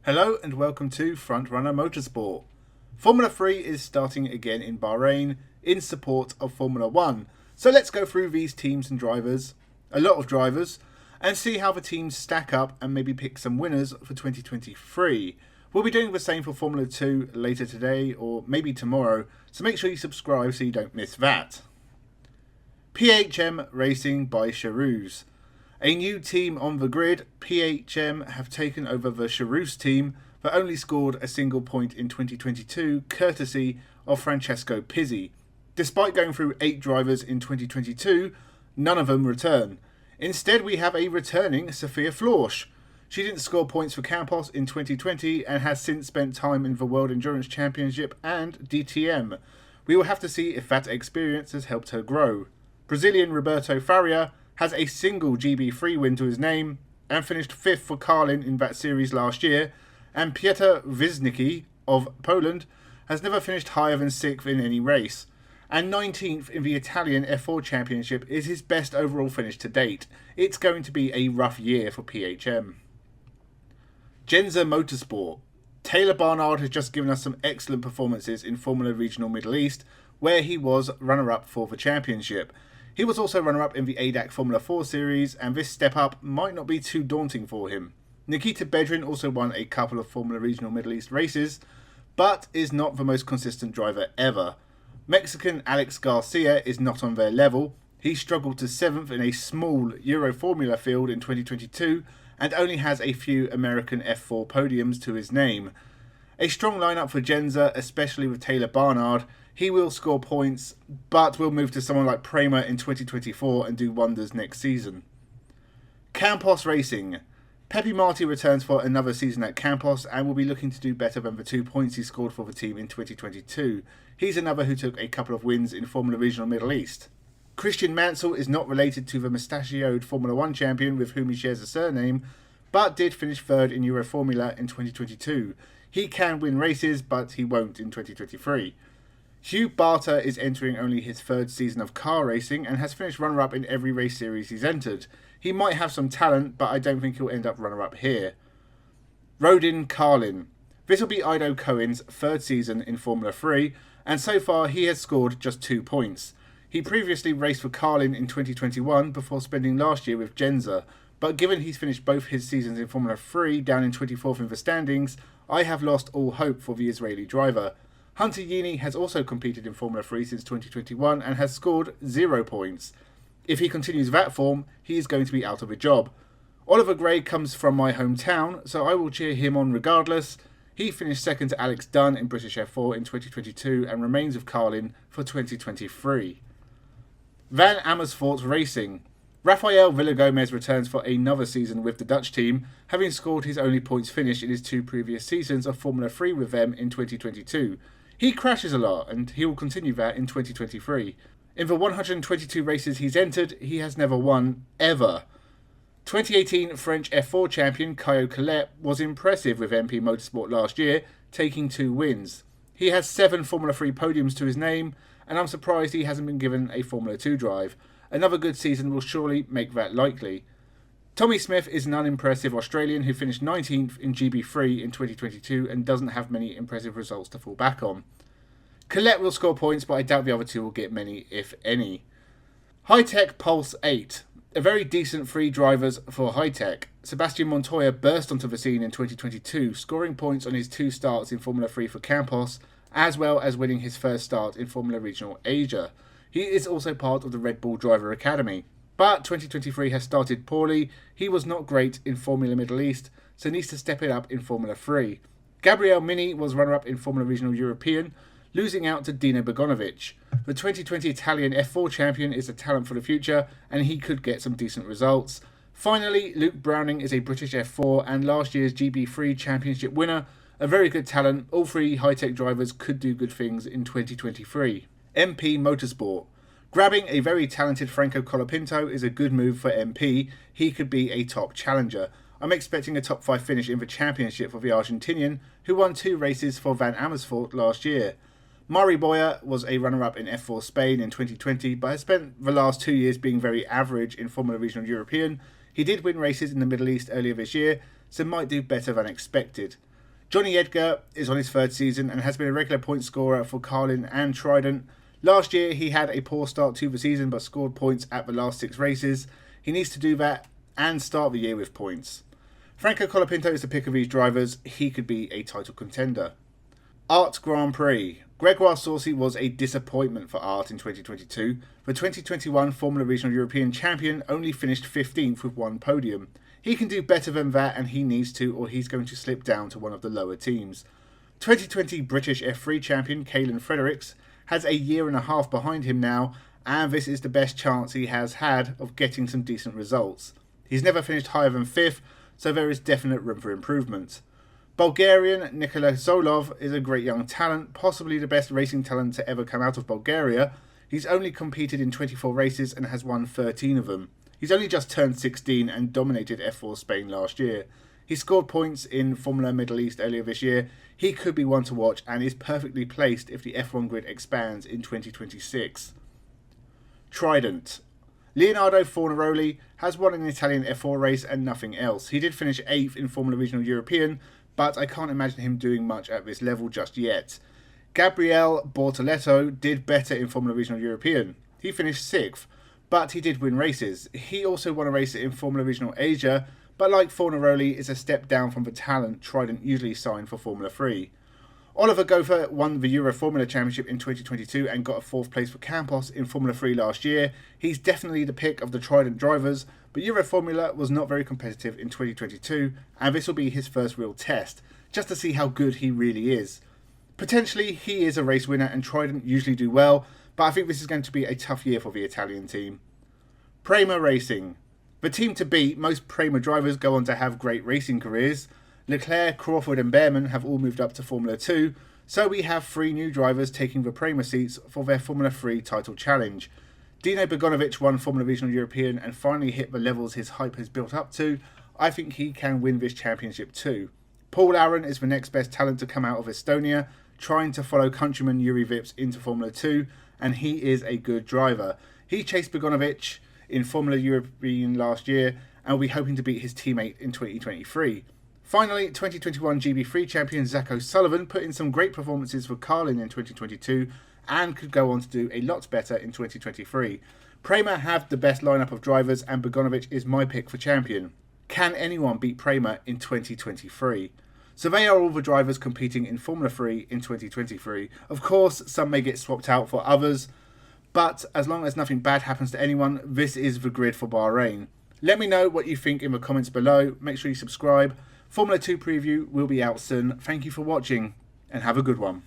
Hello and welcome to Frontrunner Motorsport. Formula 3 is starting again in Bahrain in support of Formula 1. So let's go through these teams and drivers, a lot of drivers, and see how the teams stack up and maybe pick some winners for 2023. We'll be doing the same for Formula 2 later today or maybe tomorrow, so make sure you subscribe so you don't miss that. PHM Racing by Charouz. A new team on the grid, PHM have taken over the Charouz team that only scored a single point in 2022 courtesy of Francesco Pizzi. Despite going through 8 drivers in 2022, none of them return. Instead we have a returning Sophia Florsch. She didn't score points for Campos in 2020 and has since spent time in the World Endurance Championship and DTM. We will have to see if that experience has helped her grow. Brazilian Roberto Faria has a single GB3 win to his name and finished 5th for Carlin in that series last year, and Piotr Wisnicki of Poland has never finished higher than 6th in any race, and 19th in the Italian F4 Championship is his best overall finish to date. It's going to be a rough year for PHM. Genza Motorsport. Taylor Barnard has just given us some excellent performances in Formula Regional Middle East, where he was runner-up for the championship. He was also runner-up in the ADAC Formula 4 series, and this step up might not be too daunting for him. Nikita Bedrin also won a couple of Formula Regional Middle East races, but is not the most consistent driver ever. Mexican Alex Garcia is not on their level. He struggled to 7th in a small Euro Formula field in 2022, and only has a few American F4 podiums to his name. A strong lineup for Genza, especially with Taylor Barnard. He will score points, but will move to someone like Prema in 2024 and do wonders next season. Campos Racing. Pepe Marti returns for another season at Campos and will be looking to do better than the 2 points he scored for the team in 2022. He's another who took a couple of wins in Formula Regional Middle East. Christian Mansell is not related to the mustachioed Formula 1 champion with whom he shares a surname, but did finish 3rd in Euro Formula in 2022. He can win races, but he won't in 2023. Hugh Barter is entering only his 3rd season of car racing and has finished runner-up in every race series he's entered. He might have some talent, but I don't think he'll end up runner-up here. Rodin Carlin. This will be Ido Cohen's 3rd season in Formula 3, and so far he has scored just 2 points. He previously raced for Carlin in 2021 before spending last year with Genza, but given he's finished both his seasons in Formula 3 down in 24th in the standings, I have lost all hope for the Israeli driver. Hunter Yini has also competed in Formula 3 since 2021 and has scored 0 points. If he continues that form, he is going to be out of a job. Oliver Gray comes from my hometown, so I will cheer him on regardless. He finished 2nd to Alex Dunn in British F4 in 2022 and remains with Carlin for 2023. Van Amersfoort Racing. Rafael Villagomez returns for another season with the Dutch team, having scored his only points finish in his 2 previous seasons of Formula 3 with them in 2022. He crashes a lot, and he will continue that in 2023. In the 122 races he's entered, he has never won, ever. 2018 French F4 champion Caio Collet was impressive with MP Motorsport last year, taking 2 wins. He has 7 Formula 3 podiums to his name, and I'm surprised he hasn't been given a Formula 2 drive. Another good season will surely make that likely. Tommy Smith is an unimpressive Australian who finished 19th in GB3 in 2022 and doesn't have many impressive results to fall back on. Colette will score points, but I doubt the other 2 will get many, if any. High-Tech Pulse 8. A very decent 3 drivers for High-Tech. Sebastian Montoya burst onto the scene in 2022, scoring points on his 2 starts in Formula 3 for Campos, as well as winning his 1st start in Formula Regional Asia. He is also part of the Red Bull Driver Academy. But 2023 has started poorly. He was not great in Formula Middle East, so needs to step it up in Formula 3. Gabriel Mini was runner-up in Formula Regional European, losing out to Dino Bogonovic. The 2020 Italian F4 champion is a talent for the future, and he could get some decent results. Finally, Luke Browning is a British F4 and last year's GB3 championship winner. A very good talent. All 3 high-tech drivers could do good things in 2023. MP Motorsport. Grabbing a very talented Franco Colapinto is a good move for MP. He could be a top challenger. I'm expecting a top 5 finish in the championship for the Argentinian, who won 2 races for Van Amersfoort last year. Mari Boya was a runner-up in F4 Spain in 2020, but has spent the last 2 years being very average in Formula Regional European. He did win races in the Middle East earlier this year, so might do better than expected. Johnny Edgar is on his third season and has been a regular point scorer for Carlin and Trident. Last year he had a poor start to the season but scored points at the last 6 races. He needs to do that and start the year with points. Franco Colapinto is the pick of these drivers. He could be a title contender. Art Grand Prix. Gregoire Saucy was a disappointment for Art in 2022. The 2021 Formula Regional European Champion only finished 15th with 1 podium. He can do better than that and he needs to, or he's going to slip down to one of the lower teams. 2020 British F3 champion Caelan Fredericks has a year and a half behind him now, and this is the best chance he has had of getting some decent results. He's never finished higher than 5th, so there is definite room for improvement. Bulgarian Nikola Zolov is a great young talent, possibly the best racing talent to ever come out of Bulgaria. He's only competed in 24 races and has won 13 of them. He's only just turned 16 and dominated F4 Spain last year. He scored points in Formula Middle East earlier this year. He could be one to watch and is perfectly placed if the F1 grid expands in 2026. Trident. Leonardo Fornaroli has won an Italian F4 race and nothing else. He did finish 8th in Formula Regional European, but I can't imagine him doing much at this level just yet. Gabriele Bortoletto did better in Formula Regional European. He finished 6th, but he did win races. He also won a race in Formula Regional Asia, but like Fornaroli is a step down from the talent Trident usually signed for Formula 3. Oliver Gopher won the Euro Formula Championship in 2022 and got a 4th place for Campos in Formula 3 last year. He's definitely the pick of the Trident drivers, but Euro Formula was not very competitive in 2022, and this will be his first real test, just to see how good he really is. Potentially, he is a race winner and Trident usually do well, but I think this is going to be a tough year for the Italian team. Prema Racing. The team to beat. Most Prema drivers go on to have great racing careers. Leclerc, Crawford and Behrman have all moved up to Formula 2, so we have 3 new drivers taking the Prema seats for their Formula 3 title challenge. Dino Bogdanovic won Formula Regional European and finally hit the levels his hype has built up to. I think he can win this championship too. Paul Aaron is the next best talent to come out of Estonia, trying to follow countryman Yuri Vips into Formula 2, and he is a good driver. He chased Bogdanovic in Formula European last year and will be hoping to beat his teammate in 2023. Finally, 2021 GB3 champion Zach O'Sullivan put in some great performances for Carlin in 2022 and could go on to do a lot better in 2023. Prema have the best lineup of drivers and Bogdanovic is my pick for champion. Can anyone beat Prema in 2023? So they are all the drivers competing in Formula 3 in 2023. Of course, some may get swapped out for others, but as long as nothing bad happens to anyone, this is the grid for Bahrain. Let me know what you think in the comments below. Make sure you subscribe. Formula 2 preview will be out soon. Thank you for watching and have a good one.